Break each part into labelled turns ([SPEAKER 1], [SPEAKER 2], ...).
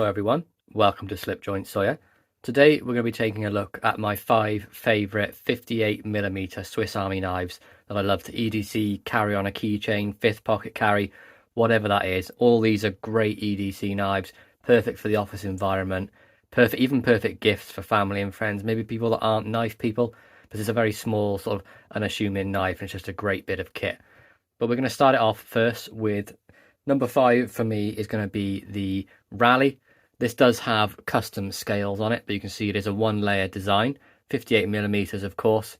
[SPEAKER 1] Hello everyone, welcome to Slipjoint Sawyer. Today we're going to be taking a look at my 5 favourite 58mm Swiss Army knives that I love to EDC, carry on a keychain, fifth pocket carry, whatever that is. All these are great EDC knives, perfect for the office environment, even perfect gifts for family and friends, maybe people that aren't knife people, but it's a very small sort of unassuming knife and it's just a great bit of kit. But we're going to start it off first with number 5 for me is going to be the Rally. This does have custom scales on it, but you can see it is a 1-layer design, 58mm of course.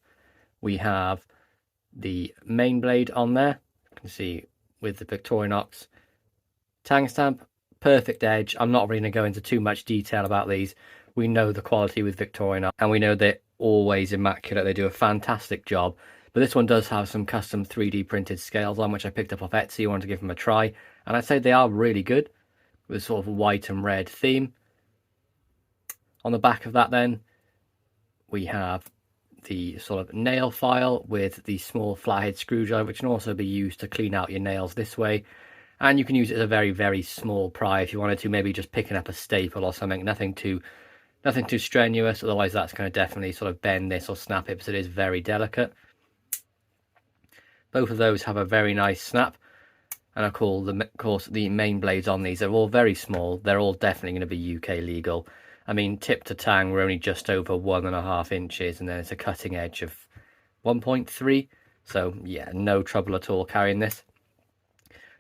[SPEAKER 1] We have the main blade on there, you can see with the Victorinox tang stamp, perfect edge. I'm not really going to go into too much detail about these. We know the quality with Victorinox and we know they're always immaculate. They do a fantastic job. But this one does have some custom 3D printed scales on, which I picked up off Etsy. I wanted to give them a try. And I'd say they are really good, with sort of a white and red theme. On the back of that then, we have the sort of nail file with the small flathead screwdriver, which can also be used to clean out your nails this way. And you can use it as a very, very small pry if you wanted to, maybe just picking up a staple or something, nothing too strenuous. Otherwise that's going to definitely sort of bend this or snap it, because it is very delicate. Both of those have a very nice snap, and of course the main blades on these are all very small. They're all definitely going to be UK legal. I mean, tip to tang, we're only just over 1.5 inches, and then it's a cutting edge of 1.3. So yeah, no trouble at all carrying this.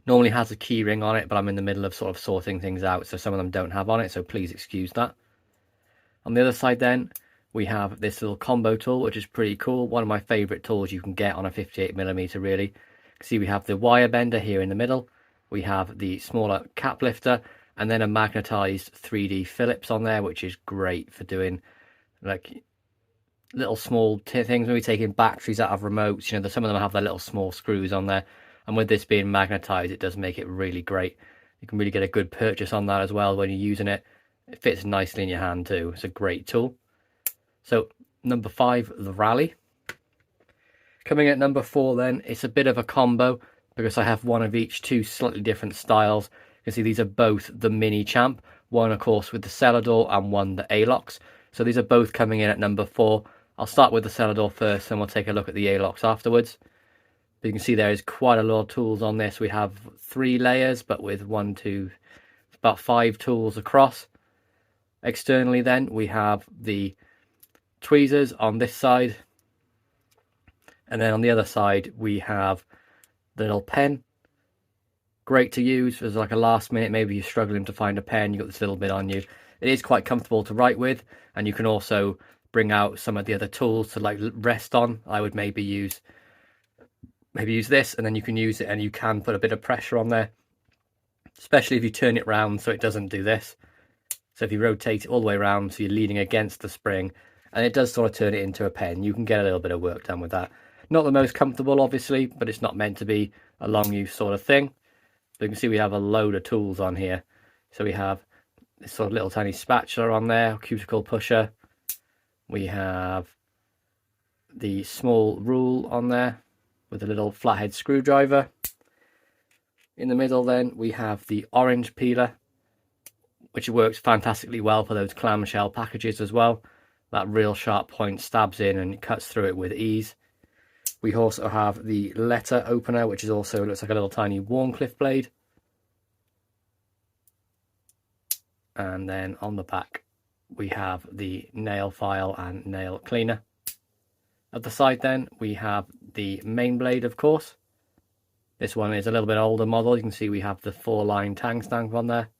[SPEAKER 1] Normally has a key ring on it, but I'm in the middle of sort of sorting things out, so some of them don't have on it, so please excuse that. On the other side then, we have this little combo tool, which is pretty cool. One of my favourite tools you can get on a 58mm, really. You can see we have the wire bender here in the middle. We have the smaller cap lifter, and then a magnetised 3D Phillips on there, which is great for doing like little small things, maybe taking batteries out of remotes. You know, some of them have their little small screws on there. And with this being magnetised, it does make it really great. You can really get a good purchase on that as well when you're using it. It fits nicely in your hand too. It's a great tool. So number 5, the Rally. Coming at number 4 then, it's a bit of a combo because I have one of each, 2 slightly different styles. You can see these are both the Mini Champ, one of course with the Celador and one the Alox. So these are both coming in at number 4. I'll start with the Celador first and we'll take a look at the Alox afterwards. But you can see there is quite a lot of tools on this. We have 3 layers, but with about 5 tools across. Externally then, we have the tweezers on this side, and then on the other side we have the little pen. Great to use as like a last minute, maybe you're struggling to find a pen, you've got this little bit on you. It is quite comfortable to write with, and you can also bring out some of the other tools to like rest on. I would maybe use this, and then you can use it and you can put a bit of pressure on there, especially if you turn it round so it doesn't do this. So if you rotate it all the way around so you're leaning against the spring, and it does sort of turn it into a pen, you can get a little bit of work done with that. Not the most comfortable, obviously, but it's not meant to be a long use sort of thing. So you can see we have a load of tools on here. So we have this sort of little tiny spatula on there, cuticle pusher. We have the small rule on there with a little flathead screwdriver. In the middle then, we have the orange peeler, which works fantastically well for those clamshell packages as well. That real sharp point stabs in and cuts through it with ease. We also have the letter opener, which is also looks like a little tiny Warncliffe blade. And then on the back, we have the nail file and nail cleaner. At the side then, we have the main blade, of course. This one is a little bit older model. You can see we have the 4-line tang stamp on there.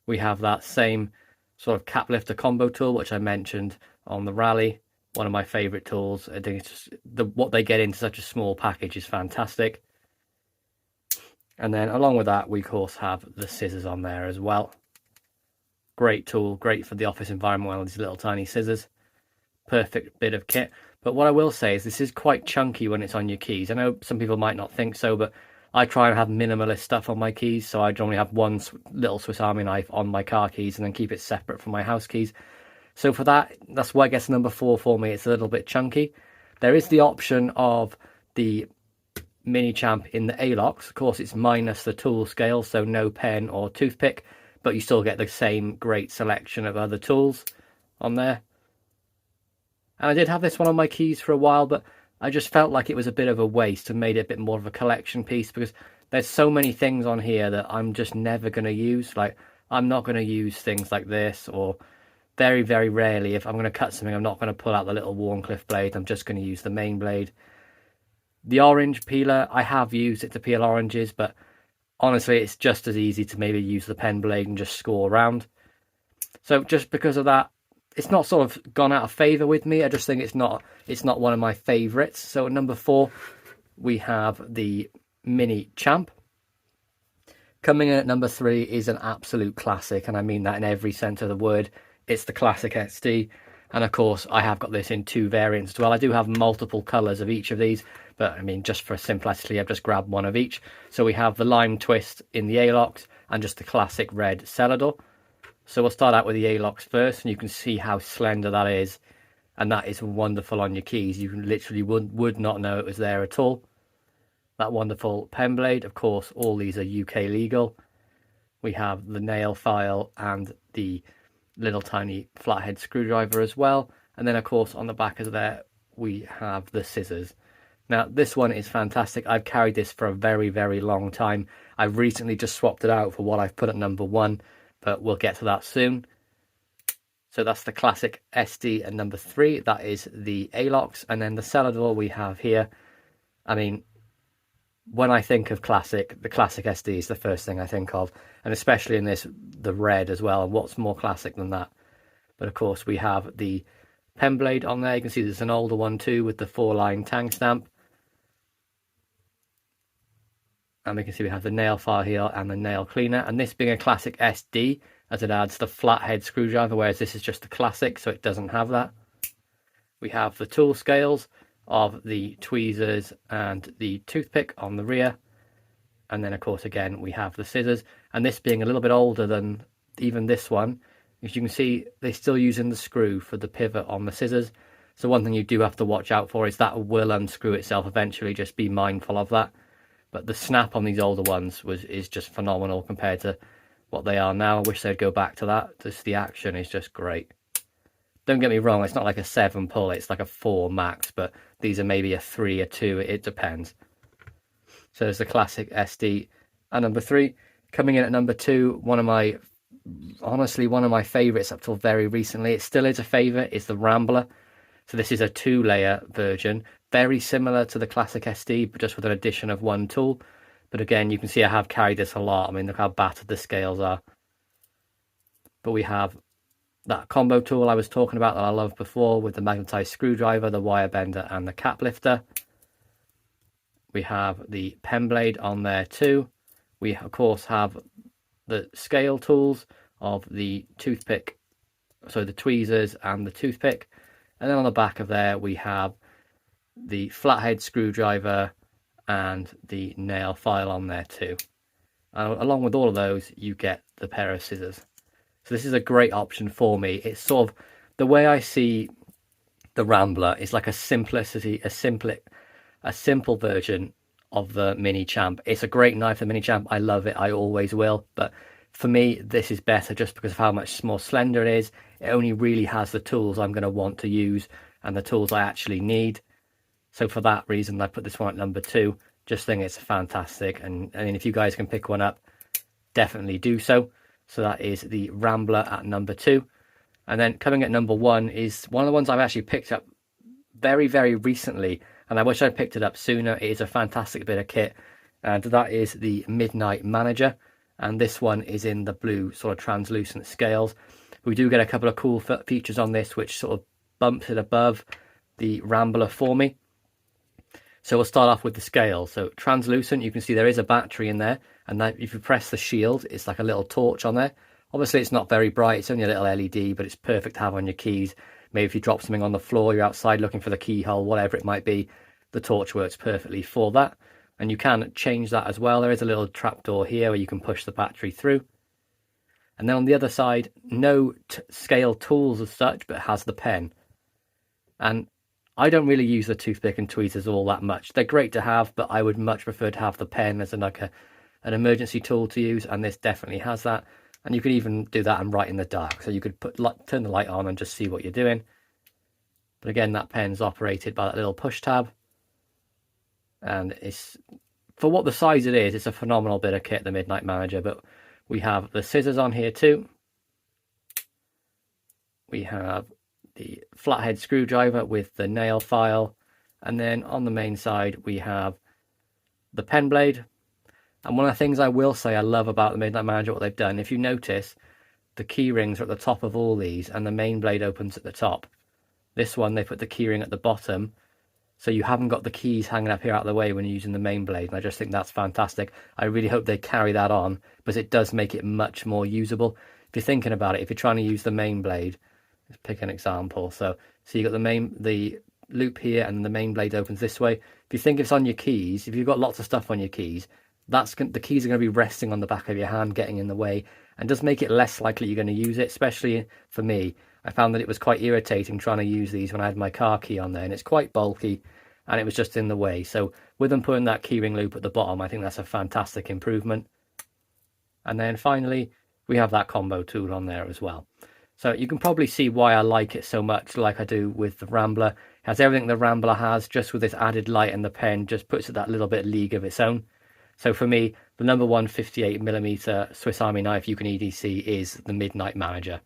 [SPEAKER 1] We have that same sort of cap lifter combo tool, which I mentioned on the Rally. One of my favourite tools. I think it's just what they get into such a small package is fantastic. And then along with that, we of course have the scissors on there as well. Great tool, great for the office environment with these little tiny scissors. Perfect bit of kit. But what I will say is this is quite chunky when it's on your keys. I know some people might not think so, but I try and have minimalist stuff on my keys, so I normally have one little Swiss Army knife on my car keys and then keep it separate from my house keys. So for that, that's why it gets number 4 for me. It's a little bit chunky. There is the option of the Mini Champ in the Alox. Of course, it's minus the tool scale, so no pen or toothpick, but you still get the same great selection of other tools on there. And I did have this one on my keys for a while, but I just felt like it was a bit of a waste and made it a bit more of a collection piece, because there's so many things on here that I'm just never going to use. Like, I'm not going to use things like this, or very, very rarely, if I'm going to cut something, I'm not going to pull out the little Warncliffe blade. I'm just going to use the main blade. The orange peeler, I have used it to peel oranges, but honestly, it's just as easy to maybe use the pen blade and just score around. So just because of that, it's not sort of gone out of favour with me. I just think it's not one of my favourites. So at number 4, we have the Mini Champ. Coming in at number 3 is an absolute classic, and I mean that in every sense of the word. It's the Classic SD, and of course I have got this in 2 variants as well. I do have multiple colours of each of these, but I mean, just for simplicity, I've just grabbed one of each. So we have the Lime Twist in the A-locks and just the classic red Celador. So we'll start out with the A-locks first, and you can see how slender that is, and that is wonderful on your keys. You literally would not know it was there at all. That wonderful pen blade, of course, all these are UK legal. We have the nail file and the little tiny flathead screwdriver as well. And then, of course, on the back of there, we have the scissors. Now, this one is fantastic. I've carried this for a very, very long time. I've recently just swapped it out for what I've put at number 1, but we'll get to that soon. So that's the Classic SD at number 3. That is the A-locks. And then the Celador we have here. I mean, when I think of classic, the Classic SD is the first thing I think of. And especially in this, the red as well. And what's more classic than that? But of course, we have the pen blade on there. You can see there's an older one too with the 4-line tang stamp. And we can see we have the nail file here and the nail cleaner. And this being a Classic SD, as it adds the flathead screwdriver, whereas this is just a Classic, so it doesn't have that. We have the tool scales of the tweezers and the toothpick on the rear. And then, of course, again, we have the scissors. And this being a little bit older than even this one, as you can see, they're still using the screw for the pivot on the scissors. So one thing you do have to watch out for is that will unscrew itself eventually. Just be mindful of that. But the snap on these older ones is just phenomenal compared to what they are now. I wish they'd go back to that. Just the action is just great. Don't get me wrong, it's not like a 7 pull, it's like a 4 max, but these are maybe a 3, a 2, it depends. So there's the Classic SD at number 3. Coming in at number 2, honestly, one of my favourites up till very recently, it still is a favourite, is the Rambler. So this is a 2-layer version, very similar to the Classic SD, but just with an addition of 1 tool. But again, you can see I have carried this a lot. I mean, look how battered the scales are. But we have that combo tool I was talking about that I loved before, with the magnetized screwdriver, the wire bender, and the cap lifter. We have the pen blade on there too. We, of course, have the scale tools of the toothpick, so the tweezers and the toothpick. And then on the back of there, we have the flathead screwdriver and the nail file on there too. And along with all of those, you get the pair of scissors. So this is a great option for me. It's sort of the way I see the Rambler is like a simple version of the Mini Champ. It's a great knife, the Mini Champ. I love it. I always will. But for me, this is better just because of how much more slender it is. It only really has the tools I'm going to want to use and the tools I actually need. So for that reason, I put this one at number 2. Just think it's fantastic. And I mean, if you guys can pick one up, definitely do so. So that is the Rambler at number 2. And then coming at number 1 is one of the ones I've actually picked up very, very recently. And I wish I'd picked it up sooner. It is a fantastic bit of kit. And that is the Midnite Manager. And this one is in the blue sort of translucent scales. We do get a couple of cool features on this, which sort of bumps it above the Rambler for me. So we'll start off with the scale. So translucent, you can see there is a battery in there. And that if you press the shield, it's like a little torch on there. Obviously, it's not very bright. It's only a little LED, but it's perfect to have on your keys. Maybe if you drop something on the floor, you're outside looking for the keyhole, whatever it might be, the torch works perfectly for that. And you can change that as well. There is a little trapdoor here where you can push the battery through. And then on the other side, no scale tools as such, but it has the pen. And I don't really use the toothpick and tweezers all that much. They're great to have, but I would much prefer to have the pen as an emergency tool to use, and this definitely has that. And you could even do that and write in the dark. So you could turn the light on and just see what you're doing. But again, that pen's operated by that little push tab. And it's, for what the size it is, it's a phenomenal bit of kit, the Midnite Manager. But we have the scissors on here too. We have the flathead screwdriver with the nail file. And then on the main side, we have the pen blade. And one of the things I will say I love about the Midnite Manager, what they've done, if you notice, the key rings are at the top of all these and the main blade opens at the top. This one, they put the key ring at the bottom, so you haven't got the keys hanging up here out of the way when you're using the main blade, and I just think that's fantastic. I really hope they carry that on, because it does make it much more usable. If you're thinking about it, if you're trying to use the main blade, let's pick an example. So you got the loop here, and the main blade opens this way. If you think it's on your keys, if you've got lots of stuff on your keys, the keys are going to be resting on the back of your hand, getting in the way, and does make it less likely you're going to use it. Especially for me, I found that it was quite irritating trying to use these when I had my car key on there, and it's quite bulky and it was just in the way. So with them putting that keyring loop at the bottom, I think that's a fantastic improvement. And then finally, we have that combo tool on there as well. So you can probably see why I like it so much, like I do with the Rambler. It has everything the Rambler has, just with this added light, and the pen just puts it that little bit league of its own. So for me, the number one 58mm Swiss Army knife you can EDC is the Midnite Manager.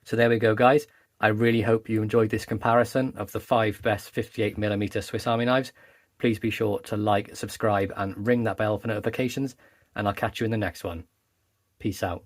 [SPEAKER 1] So there we go, guys. I really hope you enjoyed this comparison of the 5 best 58mm Swiss Army knives. Please be sure to like, subscribe, and ring that bell for notifications, and I'll catch you in the next one. Peace out.